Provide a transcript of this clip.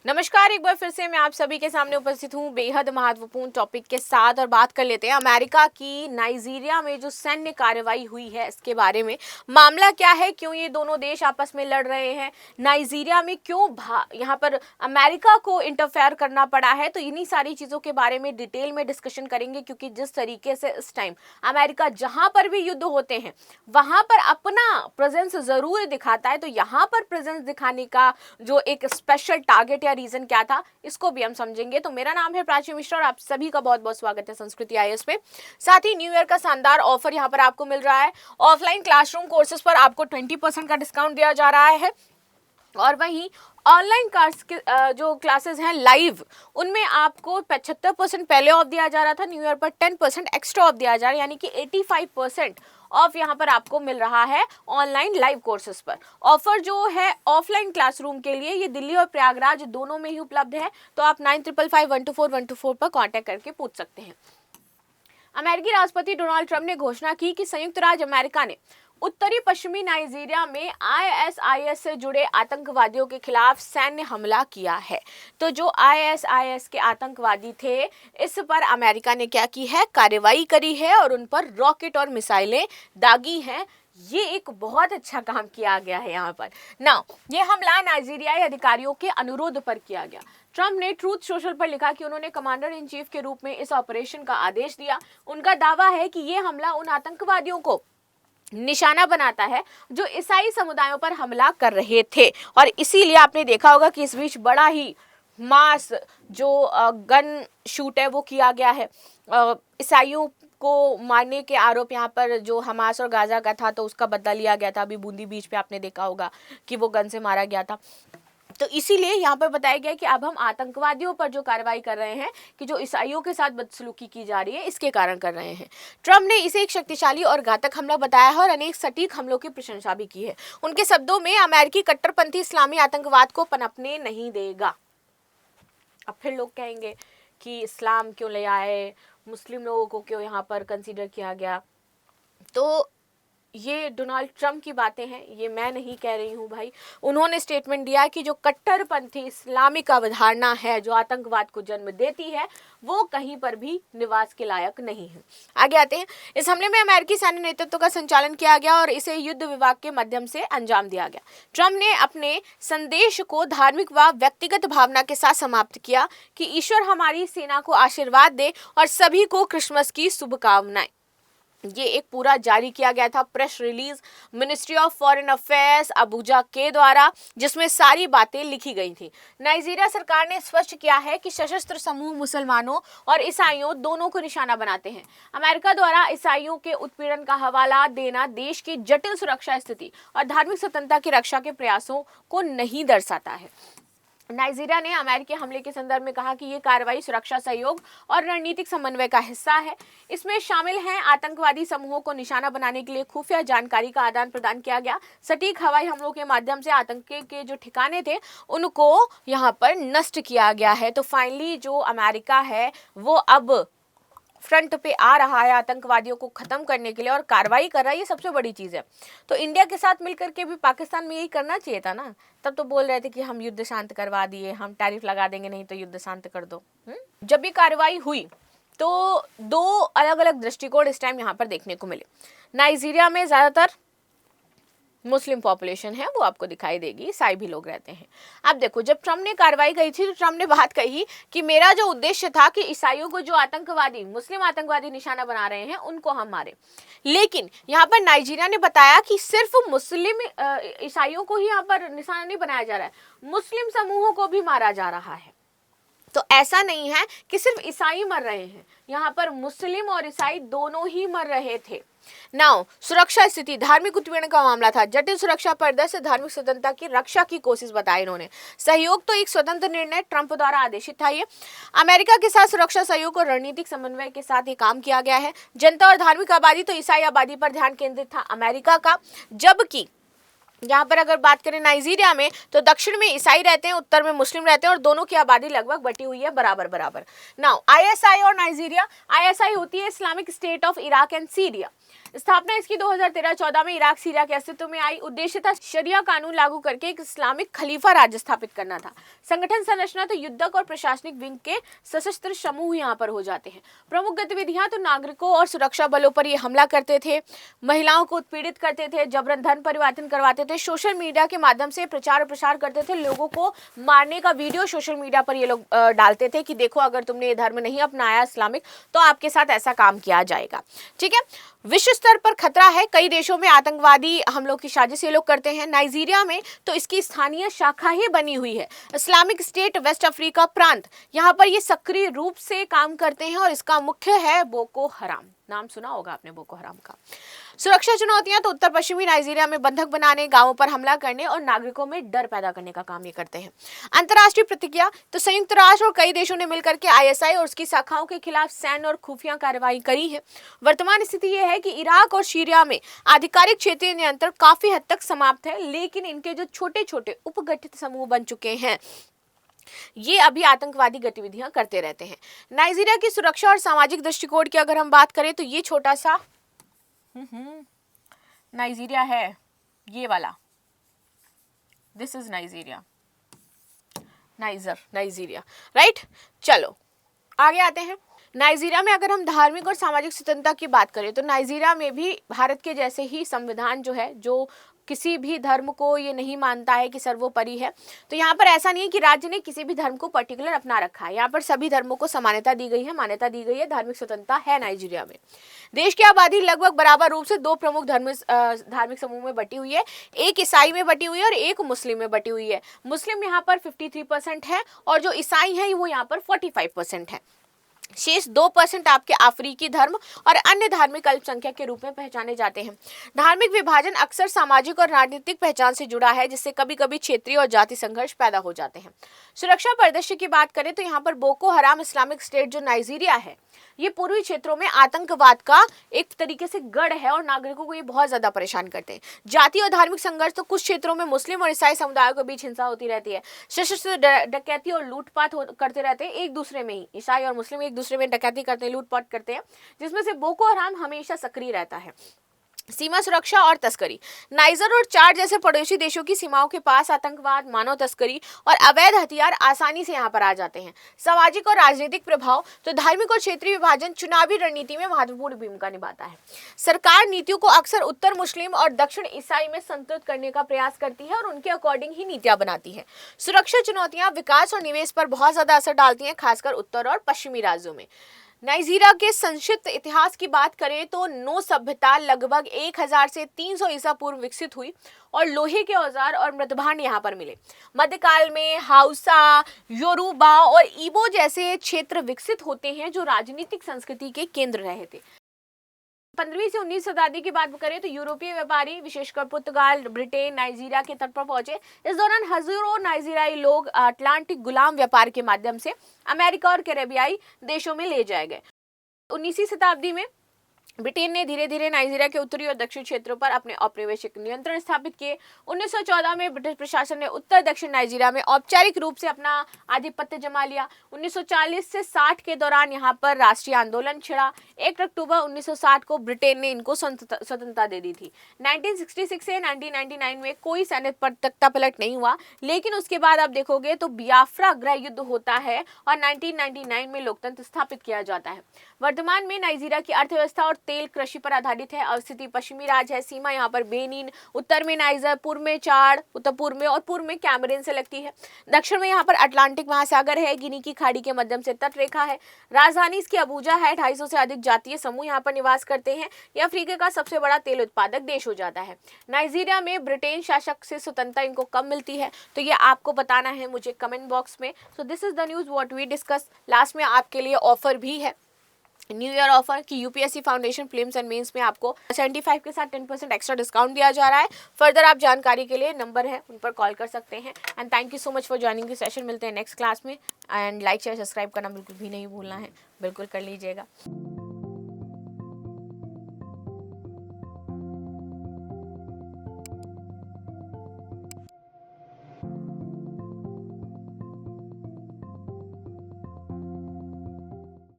नमस्कार, एक बार फिर से मैं आप सभी के सामने उपस्थित हूँ बेहद महत्वपूर्ण टॉपिक के साथ और बात कर लेते हैं अमेरिका की नाइजीरिया में जो सैन्य कार्रवाई हुई है इसके बारे में। मामला क्या है, क्यों ये दोनों देश आपस में लड़ रहे हैं, नाइजीरिया में क्यों यहाँ पर अमेरिका को इंटरफेयर करना पड़ा है, तो इन्हीं सारी चीज़ों के बारे में डिटेल में डिस्कशन करेंगे। क्योंकि जिस तरीके से इस टाइम अमेरिका जहाँ पर भी युद्ध होते हैं वहाँ पर अपना प्रेजेंस ज़रूर दिखाता है, तो यहाँ पर प्रेजेंस दिखाने का जो एक स्पेशल टारगेट रीजन क्या था इसको भी हम समझेंगे। तो मेरा नाम है प्राची मिश्रा और आप सभी का बहुत बहुत स्वागत है संस्कृति आईएएस में। साथ ही न्यू ईयर का शानदार ऑफर यहाँ पर आपको मिल रहा है। ऑफलाइन क्लासरूम कोर्सेज पर आपको 20% का डिस्काउंट दिया जा रहा है और वहीं ऑनलाइन क्लास के जो क्लासेस हैं लाइव, उनमें आपको 75% पहले ऑफ दिया जा रहा था, न्यू ईयर पर 10% एक्स्ट्रा ऑफ दिया जा रहा है, यानी कि 85% ऑफ यहाँ पर आपको मिल रहा है ऑनलाइन लाइव कोर्सेज पर। ऑफर जो है ऑफलाइन क्लासरूम के लिए ये दिल्ली और प्रयागराज दोनों में ही उपलब्ध है, तो आप 9555124124 पर कांटेक्ट करके पूछ सकते हैं। अमेरिकी राष्ट्रपति डोनाल्ड ट्रंप ने घोषणा की कि संयुक्त राज्य अमेरिका ने उत्तरी पश्चिमी नाइजीरिया में आईएसआईएस से जुड़े आतंकवादियों के खिलाफ सैन्य हमला किया है। तो जो आईएसआईएस के आतंकवादी थे इस पर अमेरिका ने क्या की है, कार्रवाई करी है और उन पर रॉकेट और मिसाइलें दागी हैं। ये एक बहुत अच्छा काम किया गया है यहाँ पर ना। ये हमला नाइजीरियाई अधिकारियों के अनुरोध पर किया गया। ट्रंप ने ट्रूथ सोशल पर लिखा कि उन्होंने कमांडर इन चीफ के रूप में इस ऑपरेशन का आदेश दिया। उनका दावा है कि ये हमला उन आतंकवादियों को निशाना बनाता है जो ईसाई समुदायों पर हमला कर रहे थे, और इसीलिए आपने देखा होगा कि इस बीच बड़ा ही मास जो गन शूट है वो किया गया है। ईसाइयों को मारने के आरोप यहाँ पर जो हमास और गाजा का था तो उसका बदला लिया गया था। अभी बूंदी बीच पे आपने देखा होगा कि वो गन से मारा गया था। तो इसीलिए यहाँ पर बताया गया कि अब हम आतंकवादियों पर जो कार्रवाई कर रहे हैं कि जो ईसाइयों के साथ बदसलूकी की जा रही है इसके कारण कर रहे हैं। ट्रंप ने इसे एक शक्तिशाली और घातक हमला बताया है और अनेक सटीक हमलों की प्रशंसा भी की है। उनके शब्दों में, अमेरिकी कट्टरपंथी इस्लामी आतंकवाद को पनपने नहीं देगा। अब फिर लोग कहेंगे कि इस्लाम क्यों ले आए, मुस्लिम लोगों को क्यों यहाँ पर कंसीडर किया गया। तो ये डोनाल्ड ट्रंप की बातें हैं, ये मैं नहीं कह रही हूँ भाई। उन्होंने स्टेटमेंट दिया कि जो कट्टरपंथी इस्लामिक अवधारणा है जो आतंकवाद को जन्म देती है वो कहीं पर भी निवास के लायक नहीं है। आगे आते हैं। इस हमले में अमेरिकी सैन्य नेतृत्व का संचालन किया गया और इसे युद्ध विभाग के माध्यम से अंजाम दिया गया। ट्रंप ने अपने संदेश को धार्मिक व व्यक्तिगत भावना के साथ समाप्त किया कि ईश्वर हमारी सेना को आशीर्वाद दे और सभी को क्रिसमस की शुभकामनाएं। ये एक पूरा जारी किया गया था press release ministry of foreign affairs Abuja के द्वारा, जिसमें सारी बातें लिखी गई थी। नाइजीरिया सरकार ने स्पष्ट किया है कि सशस्त्र समूह मुसलमानों और ईसाइयों दोनों को निशाना बनाते हैं। अमेरिका द्वारा ईसाइयों के उत्पीड़न का हवाला देना देश की जटिल सुरक्षा स्थिति और धार्मिक स्वतंत्रता की रक्षा के प्रयासों को नहीं दर्शाता है। नाइजीरिया ने अमेरिकी हमले के संदर्भ में कहा कि ये कार्रवाई सुरक्षा सहयोग और रणनीतिक समन्वय का हिस्सा है। इसमें शामिल हैं आतंकवादी समूहों को निशाना बनाने के लिए खुफिया जानकारी का आदान प्रदान किया गया। सटीक हवाई हमलों के माध्यम से आतंकी के जो ठिकाने थे उनको यहाँ पर नष्ट किया गया है। तो फाइनली जो अमेरिका है वो अब फ्रंट पे आ रहा है आतंकवादियों को खत्म करने के लिए और कार्रवाई कर रहा है। ये सबसे बड़ी चीज़ है। तो इंडिया के साथ मिलकर के भी पाकिस्तान में यही करना चाहिए था ना। तब तो बोल रहे थे कि हम युद्ध शांत करवा दिए, हम टैरिफ लगा देंगे, नहीं तो युद्ध शांत कर दो। जब ये कार्रवाई हुई तो दो अलग अलग दृष्टिकोण इस टाइम यहाँ पर देखने को मिले। नाइजीरिया में ज़्यादातर मुस्लिम पॉपुलेशन है, वो आपको दिखाई देगी, ईसाई भी लोग रहते हैं। अब देखो, जब ट्रंप ने कार्रवाई कही थी तो ट्रंप ने बात कही कि मेरा जो उद्देश्य था कि ईसाइयों को जो आतंकवादी मुस्लिम आतंकवादी निशाना बना रहे हैं उनको हम मारे। लेकिन यहाँ पर नाइजीरिया ने बताया कि सिर्फ मुस्लिम ईसाइयों को ही यहाँ पर निशाना नहीं बनाया जा रहा है, मुस्लिम समूहों को भी मारा जा रहा है। तो ऐसा नहीं है कि सिर्फ ईसाई मर रहे हैं, यहाँ पर मुस्लिम और ईसाई दोनों ही मर रहे थे। नाउ सुरक्षा स्थिति, धार्मिक उत्पीड़न का मामला था, जटिल सुरक्षा परिदृश्य, धार्मिक स्वतंत्रता की रक्षा की कोशिश बताई इन्होंने। सहयोग तो एक स्वतंत्र निर्णय ट्रंप द्वारा आदेशित था। ये अमेरिका के साथ सुरक्षा सहयोग और रणनीतिक समन्वय के साथ ये काम किया गया है। जनता और धार्मिक आबादी, तो ईसाई आबादी पर ध्यान केंद्रित था अमेरिका का, जबकि यहाँ पर अगर बात करें नाइजीरिया में, तो दक्षिण में ईसाई रहते हैं, उत्तर में मुस्लिम रहते हैं और दोनों की आबादी लगभग बटी हुई है बराबर बराबर। नाउ आईएसआई और नाइजीरिया, आईएसआई होती है Islamic state of Iraq and Syria. स्थापना इसकी 2013-14 में इराक सीरिया के अस्तित्व में आई। उद्देश्य था शरिया कानून लागू करके एक इस्लामिक खलीफा राज्य स्थापित करना था। संगठन संरचना तो युद्धक और प्रशासनिक विंग के सशस्त्र समूह यहाँ पर हो जाते हैं। प्रमुख गतिविधियां तो नागरिकों और सुरक्षा बलों पर ये हमला करते थे, महिलाओं को उत्पीड़ित करते थे, जबरन धन परिवर्तन करवाते थे, सोशल मीडिया के माध्यम से प्रचार प्रसार करते थे, लोगों को मारने का वीडियो सोशल मीडिया पर ये लोग डालते थे कि देखो अगर तुमने ये धर्म नहीं अपनाया इस्लामिक तो आपके साथ ऐसा काम किया जाएगा। ठीक है, विश्व स्तर पर खतरा है, कई देशों में आतंकवादी हमलों की साजिश ये लोग करते हैं। नाइजीरिया में तो इसकी स्थानीय शाखा ही बनी हुई है, इस्लामिक स्टेट वेस्ट अफ्रीका प्रांत। यहाँ पर ये सक्रिय रूप से काम करते हैं और इसका मुख्य है बोको हराम। नाम सुना होगा आपने बोको हराम का। सुरक्षा चुनौतियां तो उत्तर पश्चिमी नाइजीरिया में बंधक बनाने, गांवों पर हमला करने और नागरिकों में डर पैदा करने का काम ये करते हैं। अंतर्राष्ट्रीय प्रतिक्रिया तो संयुक्त राष्ट्र और कई देशों ने मिलकर के आईएसआई और उसकी शाखाओं के खिलाफ सैन्य और खुफिया कार्रवाई करी है। वर्तमान स्थिति यह है कि इराक और सीरिया में आधिकारिक क्षेत्रीय नियंत्रण काफी हद तक समाप्त है, लेकिन इनके जो छोटे छोटे उपगठित समूह बन चुके हैं ये अभी आतंकवादी गतिविधियां करते रहते हैं। नाइजीरिया की सुरक्षा और सामाजिक दृष्टिकोण की अगर हम बात करें तो ये छोटा सा नाइजीरिया है, ये वाला, this is Nigeria, Nigeria, right. चलो आगे आते हैं। नाइजीरिया में अगर हम धार्मिक और सामाजिक स्वतंत्रता की बात करें तो नाइजीरिया में भी भारत के जैसे ही संविधान जो है, जो किसी भी धर्म को ये नहीं मानता है कि सर्वोपरि है। तो यहाँ पर ऐसा नहीं है कि राज्य ने किसी भी धर्म को पर्टिकुलर अपना रखा है, यहाँ पर सभी धर्मों को समानता दी गई है, मान्यता दी गई है, धार्मिक स्वतंत्रता है नाइजीरिया में। देश की आबादी लगभग बराबर रूप से दो प्रमुख धार्मिक समूह में बटी हुई है, एक ईसाई में बटी हुई है और एक मुस्लिम में बटी हुई है। मुस्लिम यहाँ पर 53% है और जो ईसाई है वो यहाँ पर 45% है। शेष 2% आपके अफ्रीकी धर्म और अन्य धार्मिक अल्पसंख्यक के रूप में पहचाने जाते हैं। धार्मिक विभाजन अक्सर सामाजिक और राजनीतिक पहचान से जुड़ा है, जिससे कभी कभी क्षेत्रीय और जाति संघर्ष पैदा हो जाते हैं। सुरक्षा परिदृश्य की बात करें तो यहाँ पर बोको हराम इस्लामिक स्टेट जो नाइजीरिया है, ये पूर्वी क्षेत्रों में आतंकवाद का एक तरीके से गढ़ है और नागरिकों को ये बहुत ज्यादा परेशान करते हैं। जाति और धार्मिक संघर्ष तो कुछ क्षेत्रों में मुस्लिम और ईसाई समुदायों के बीच हिंसा होती रहती है, सशस्त्र डकैती और लूटपाट करते रहते हैं एक दूसरे में ही। ईसाई और मुस्लिम एक दूसरे में डकैती करते हैं, लूटपाट करते हैं, जिसमें से बोको हराम हमेशा सक्रिय रहता है। सीमा सुरक्षा और तस्करी, नाइजर और चाड जैसे पड़ोसी देशों की सीमाओं के पास आतंकवाद, मानव तस्करी और अवैध हथियार आसानी से यहाँ पर आ जाते हैं। सामाजिक और राजनीतिक प्रभाव तो धार्मिक और क्षेत्रीय विभाजन चुनावी रणनीति में महत्वपूर्ण भूमिका निभाता है। सरकार नीतियों को अक्सर उत्तर मुस्लिम और दक्षिण ईसाई में संतुलित करने का प्रयास करती है और उनके अकॉर्डिंग ही नीतियां बनाती है। सुरक्षा चुनौतियां विकास और निवेश पर बहुत ज्यादा असर डालती हैं, खासकर उत्तर और पश्चिमी राज्यों में। नाइजीरिया के संक्षिप्त इतिहास की बात करें तो नो सभ्यता लगभग 1000 से 300 ईसा पूर्व विकसित हुई और लोहे के औजार और मृतभांड यहाँ पर मिले। मध्यकाल में हाउसा, योरूबा और इबो जैसे क्षेत्र विकसित होते हैं जो राजनीतिक संस्कृति के केंद्र रहे थे। 15वीं से 19वीं शताब्दी की बात करें तो यूरोपीय व्यापारी विशेषकर पुर्तगाल, ब्रिटेन, नाइजीरिया के तट पर पहुंचे। इस दौरान हजारों नाइजीरियाई लोग अटलांटिक गुलाम व्यापार के माध्यम से अमेरिका और कैरेबियाई देशों में ले जाए गए। 19वीं शताब्दी में ब्रिटेन ने धीरे धीरे नाइजीरिया के उत्तरी और दक्षिण क्षेत्रों पर अपने औपनिवेशिक नियंत्रण स्थापित किए। 1914 में ब्रिटिश प्रशासन ने उत्तर दक्षिण नाइजीरिया में औपचारिक रूप से अपना आधिपत्य जमा लिया। 1940 से 60 के दौरान यहाँ पर राष्ट्रीय आंदोलन छिड़ा। 1 अक्टूबर 1960 को ब्रिटेन ने इनको स्वतंत्रता दे दी थी। 1966 से 1999 में कोई सैन्य तख्तापलट नहीं हुआ, लेकिन उसके बाद आप देखोगे तो बियाफ्रा गृह युद्ध होता है और 1999 में लोकतंत्र स्थापित किया जाता है। वर्तमान में नाइजीरिया की अर्थव्यवस्था और तेल कृषि पर आधारित है। अवस्थिति पश्चिमी राज्य है। सीमा यहाँ पर बेनिन, उत्तर में नाइजर, पूर्व में चाड, उत्तर पूर्व में और पूर्व में कैमरून से लगती है। दक्षिण में यहाँ पर अटलांटिक महासागर है। गिनी की खाड़ी के मध्यम से तट रेखा है। राजधानी इसकी अबूजा है। 250 से अधिक जातीय समूह यहाँ पर निवास करते हैं। यह अफ्रीका का सबसे बड़ा तेल उत्पादक देश हो जाता है। नाइजीरिया में ब्रिटेन शासक से स्वतंत्रता इनको कब मिलती है तो ये आपको बताना है मुझे कमेंट बॉक्स में। So this is the news what we discuss. Last में आपके लिए ऑफर भी है, न्यू ईयर ऑफर कि UPSC foundation prelims and mains में आपको 75 के साथ 10% एक्स्ट्रा डिस्काउंट दिया जा रहा है। फर्दर आप जानकारी के लिए नंबर है उन पर कॉल कर सकते हैं। And thank you so much for joining this session. मिलते हैं नेक्स्ट क्लास में। एंड लाइक शेयर सब्सक्राइब करना बिल्कुल भी नहीं भूलना है, बिल्कुल कर लीजिएगा।